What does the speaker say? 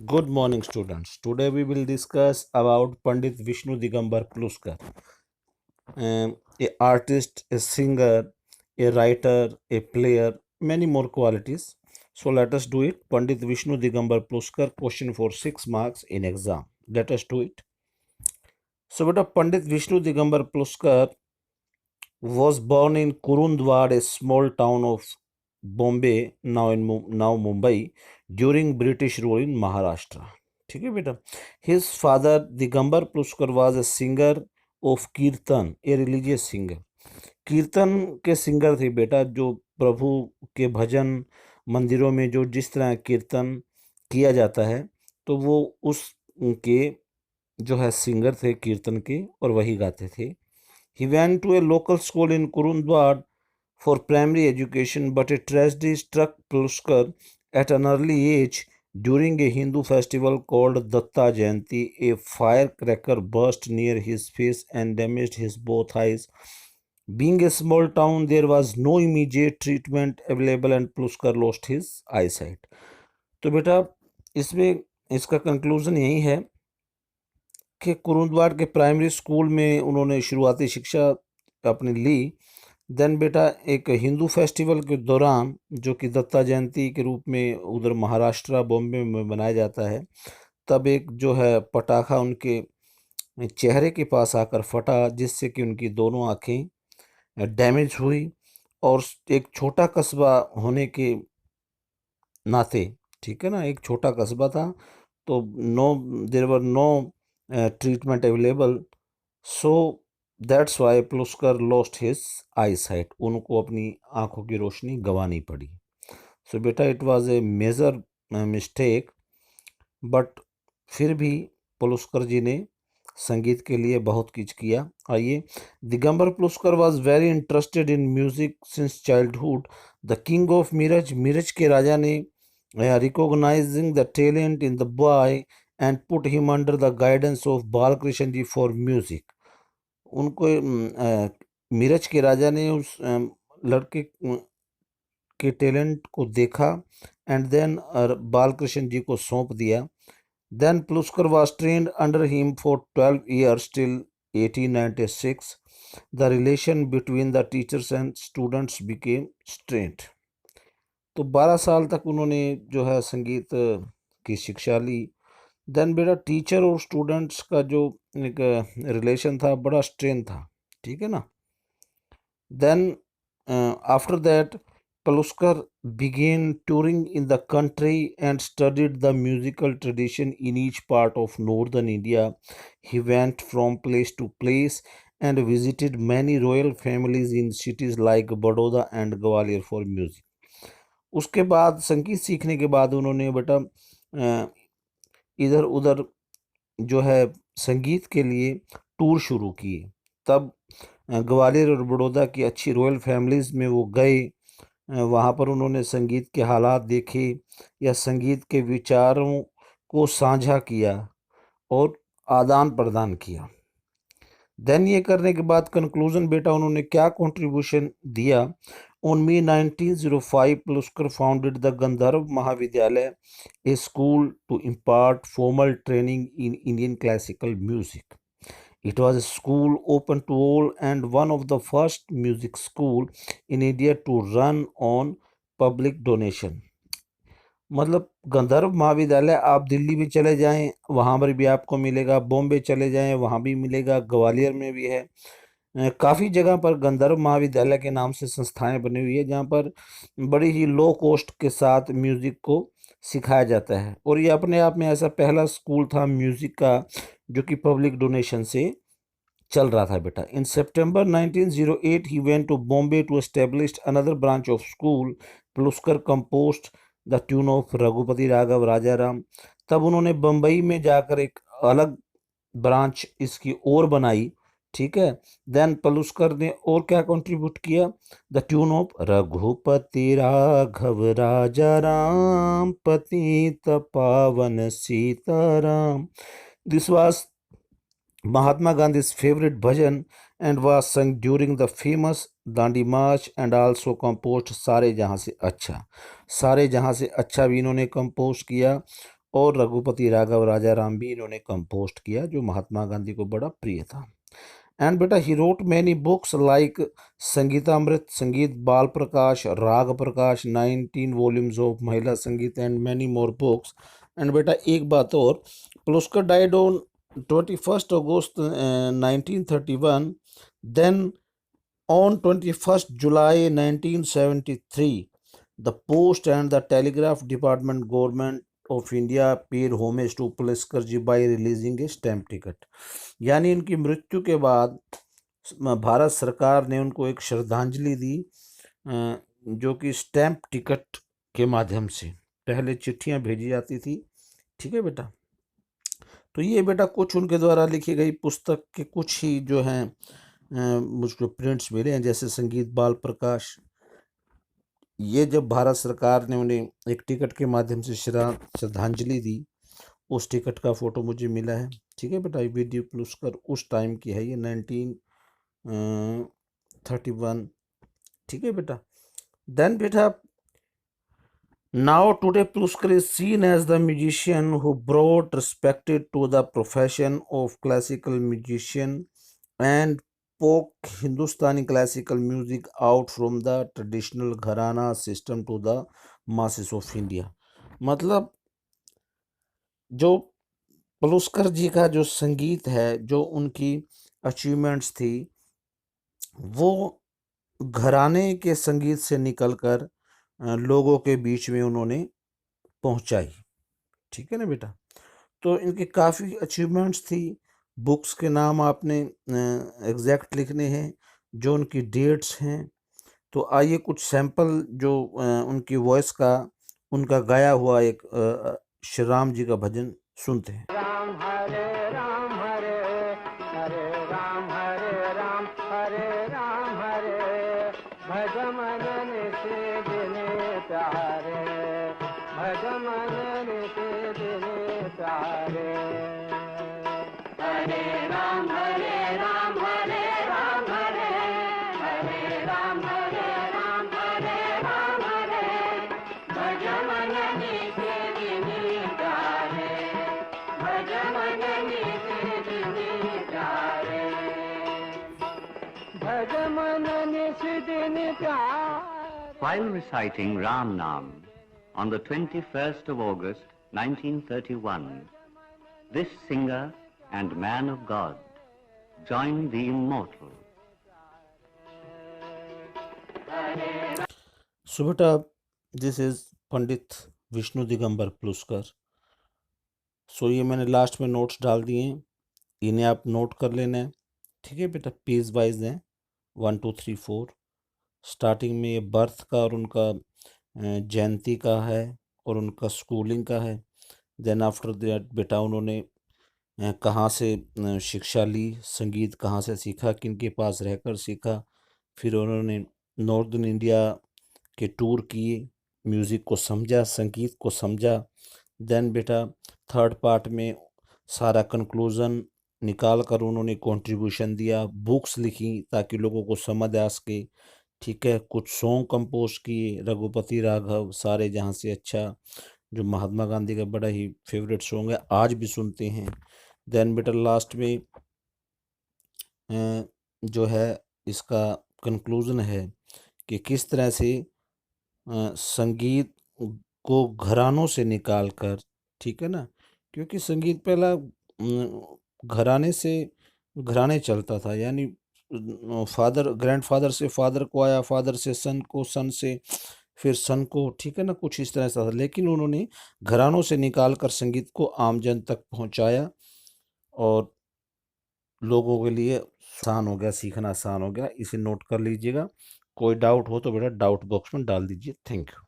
Good morning, students. Today we will discuss about Pandit Vishnu Digambar Pluskar, a artist, a singer, a writer, a player, many more qualities. So let us do it. Pandit Vishnu Digambar Pluskar, question for 6 marks in exam. Let us do it. So, beta Pandit Vishnu Digambar Pluskar was born in Kurundwad, a small town of Bombay, now Mumbai, during British rule in Maharashtra. ठीक है बेटा. His father Digambar Pluskar was a singer of कीर्तन, a religious singer. कीर्तन के singer थे बेटा, जो प्रभु के भजन मंदिरों में जो जिस तरह कीर्तन किया जाता है, तो वो उस के जो है सिंगर थे कीर्तन के, और वही गाते थे. He went to a local school in Kurundwad for primary education, but a tragedy struck Pluskar at an early age. During a Hindu festival called Datta Jayanti, a firecracker burst near his face and damaged his both eyes. Being a small town, there was no immediate treatment available and Pluskar lost his eyesight. तो बेटा इसमें इसका conclusion यही है कि कुरुंदवाड़ के primary school में उन्होंने शुरुआती शिक्षा अपनी ली. देन बेटा एक हिंदू फेस्टिवल के दौरान, जो कि दत्ता जयंती के रूप में उधर महाराष्ट्र बॉम्बे में मनाया जाता है, तब एक जो है पटाखा उनके चेहरे के पास आकर फटा, जिससे कि उनकी दोनों आंखें डैमेज हुई. और एक छोटा कस्बा होने के नाते, ठीक है ना, एक छोटा कस्बा था, तो there were no treatment available, so that's why Pluskar lost his eyesight. उनको अपनी आंखों की रोशनी गंवानी पड़ी. सो बेटा it was a major mistake, but फिर भी पुलस्कर जी ने संगीत के लिए बहुत कुछ किया. आइए. Digambar Paluskar was very interested in music since childhood. The king of Miraj के राजा ने recognizing the talent in the boy and put him under the guidance of Balkrishna ji for music. उनको मिरज के राजा ने उस लड़के के टैलेंट को देखा एंड देन बालकृष्ण जी को सौंप दिया. Then Paluskar was trained under him for 12 years till 1896. The relation between the teachers and students became strained. तो 12 साल तक उन्होंने जो है संगीत की शिक्षा ली. देन बेटा टीचर और स्टूडेंट्स का जो एक रिलेशन था, बड़ा स्ट्रेन था. ठीक है ना. Then after that Paluskar began touring in the country and studied the musical tradition in each part of northern India. He went from place to place and visited many royal families in cities like Baroda and Gwalior for music. उसके बाद संगीत सीखने के बाद उन्होंने बेटा इधर उधर जो है संगीत के लिए टूर शुरू किए. तब ग्वालियर और बड़ौदा की अच्छी रॉयल फैमिलीज़ में वो गए. वहाँ पर उन्होंने संगीत के हालात देखे या संगीत के विचारों को साझा किया और आदान प्रदान किया. देन ये करने के बाद कंक्लूजन बेटा उन्होंने क्या कंट्रीब्यूशन दिया. On May 1905, Pluskar founded the Gandharv Mahavidyalaya, a school to impart formal training in Indian classical music. It was a school open to all and one of the first music school in India to run on public donation. मतलब गंधर्व महाविद्यालय आप दिल्ली भी चले जाएं वहाँ पर भी आपको मिलेगा, बॉम्बे चले जाएं वहाँ भी मिलेगा, ग्वालियर में भी है. काफ़ी जगह पर गंधर्व महाविद्यालय के नाम से संस्थाएं बनी हुई है, जहाँ पर बड़ी ही लो कॉस्ट के साथ म्यूज़िक को सिखाया जाता है. और ये अपने आप में ऐसा पहला स्कूल था म्यूज़िक का जो कि पब्लिक डोनेशन से चल रहा था बेटा. In September 1908 he went to Bombay to establish another branch of school. Paluskar composed the tune of Raghupati Raghav Raja Ram. तब उन्होंने बम्बई में जाकर एक अलग ब्रांच इसकी और बनाई. ठीक है. देन पलुस्कर ने और क्या कंट्रीब्यूट किया. The tune of Raghupati Raghav Raja Ram Patit Pavan Sitaram. This was Mahatma Gandhi's favorite bhajan and was sung during the famous Dandi March and also composed सारे जहाँ से अच्छा. सारे जहाँ से अच्छा भी इन्होंने कंपोज किया और रघुपति राघव राजाराम भी इन्होंने कंपोस्ट किया, जो महात्मा गांधी को बड़ा प्रिय था। एंड बेटा he wrote many books like Sangeetamrit, Sangeet Bal प्रकाश, राग प्रकाश, 19 volumes of Mahila Sangeet and many more books. And बेटा एक बात और, Paluskar died on 21 August 1931, then on 21st July 1973, the Post and the Telegraph Department, Government of India paid homage to Paluskar ji by releasing a stamp ticket। यानी इनकी मृत्यु के बाद भारत सरकार ने उनको एक श्रद्धांजलि दी, जो कि स्टैम्प टिकट के माध्यम से। पहले चिट्ठियां भेजी जाती थी, ठीक है बेटा। तो ये बेटा कुछ उनके द्वारा लिखी गई पुस्तक के कुछ ही जो हैं मुझको प्रिंट्स मिले हैं, जैसे संगीत बाल प्रकाश। ये जब भारत सरकार ने उन्हें एक टिकट के माध्यम से श्रद्धांजलि दी, उस टिकट का फोटो मुझे मिला है, ठीक है बेटा। वीडियो पुलस्कर उस टाइम की है, ये 1931, ठीक है बेटा। देन बेटा now today Puskar is seen as the musician who brought respect to the profession of classical musician and spoke Hindustani classical music out from the traditional gharana system to the masses of India। मतलब जो पुलस्कर जी का जो संगीत है, जो उनकी achievements थी, वो घराने के संगीत से निकलकर लोगों के बीच में उन्होंने पहुंचाई, ठीक है ना बेटा। तो इनकी काफ़ी अचीवमेंट्स थी। बुक्स के नाम आपने एग्जैक्ट लिखने हैं, जो उनकी डेट्स हैं। तो आइए कुछ सैंपल जो उनकी वॉइस का, उनका गाया हुआ एक श्री राम जी का भजन सुनते हैं। राम हरे राम हरे हरे राम हरे राम हरे भज मन नित दिन प्यारे, भज मन नित दिन प्यारे। हरे राम हरे राम हरे राम हरे हरे राम हरे राम हरे भज मन नित दिन प्यारे, भज मन नित दिन प्यारे, भज मन नित दिन प्यारे। While reciting Ram Nam on the 21st of August 1931, this singer and man of God joined the immortal. So beta, this is पंडित विष्णु दिगंबर पुलस्कर। सो ये मैंने लास्ट में नोट्स डाल दिए हैं, इन्हें आप नोट कर लेना है, ठीक है बेटा। पेज वाइज हैं 1 2 3 4। स्टार्टिंग में ये बर्थ का और उनका जयंती का है और उनका स्कूलिंग का है। देन आफ्टर दैट बेटा उन्होंने कहाँ से शिक्षा ली, संगीत कहाँ से सीखा, किन के पास रहकर सीखा। फिर उन्होंने नॉर्दर्न इंडिया के टूर किए, म्यूज़िक को समझा, संगीत को समझा। देन बेटा थर्ड पार्ट में सारा कंक्लूज़न निकाल कर उन्होंने कंट्रीब्यूशन दिया, बुक्स लिखी ताकि लोगों को समझ आ सके, ठीक है। कुछ सॉन्ग कंपोज किए, रघुपति राघव, सारे जहाँ से अच्छा, जो महात्मा गांधी का बड़ा ही फेवरेट सॉन्ग है, आज भी सुनते हैं। देन बेटा लास्ट में जो है इसका कंक्लूज़न है कि किस तरह से संगीत को घरानों से निकाल कर, ठीक है ना, क्योंकि संगीत पहला घराने से घराने चलता था, यानी फादर ग्रैंडफादर से फादर को आया, फादर से सन को, सन से फिर सन को, ठीक है ना, कुछ इस तरह से था। लेकिन उन्होंने घरानों से निकाल कर संगीत को आम जन तक पहुंचाया और लोगों के लिए आसान हो गया, सीखना आसान हो गया। इसे नोट कर लीजिएगा। कोई डाउट हो तो बेटा डाउट बॉक्स में डाल दीजिए। Thank you.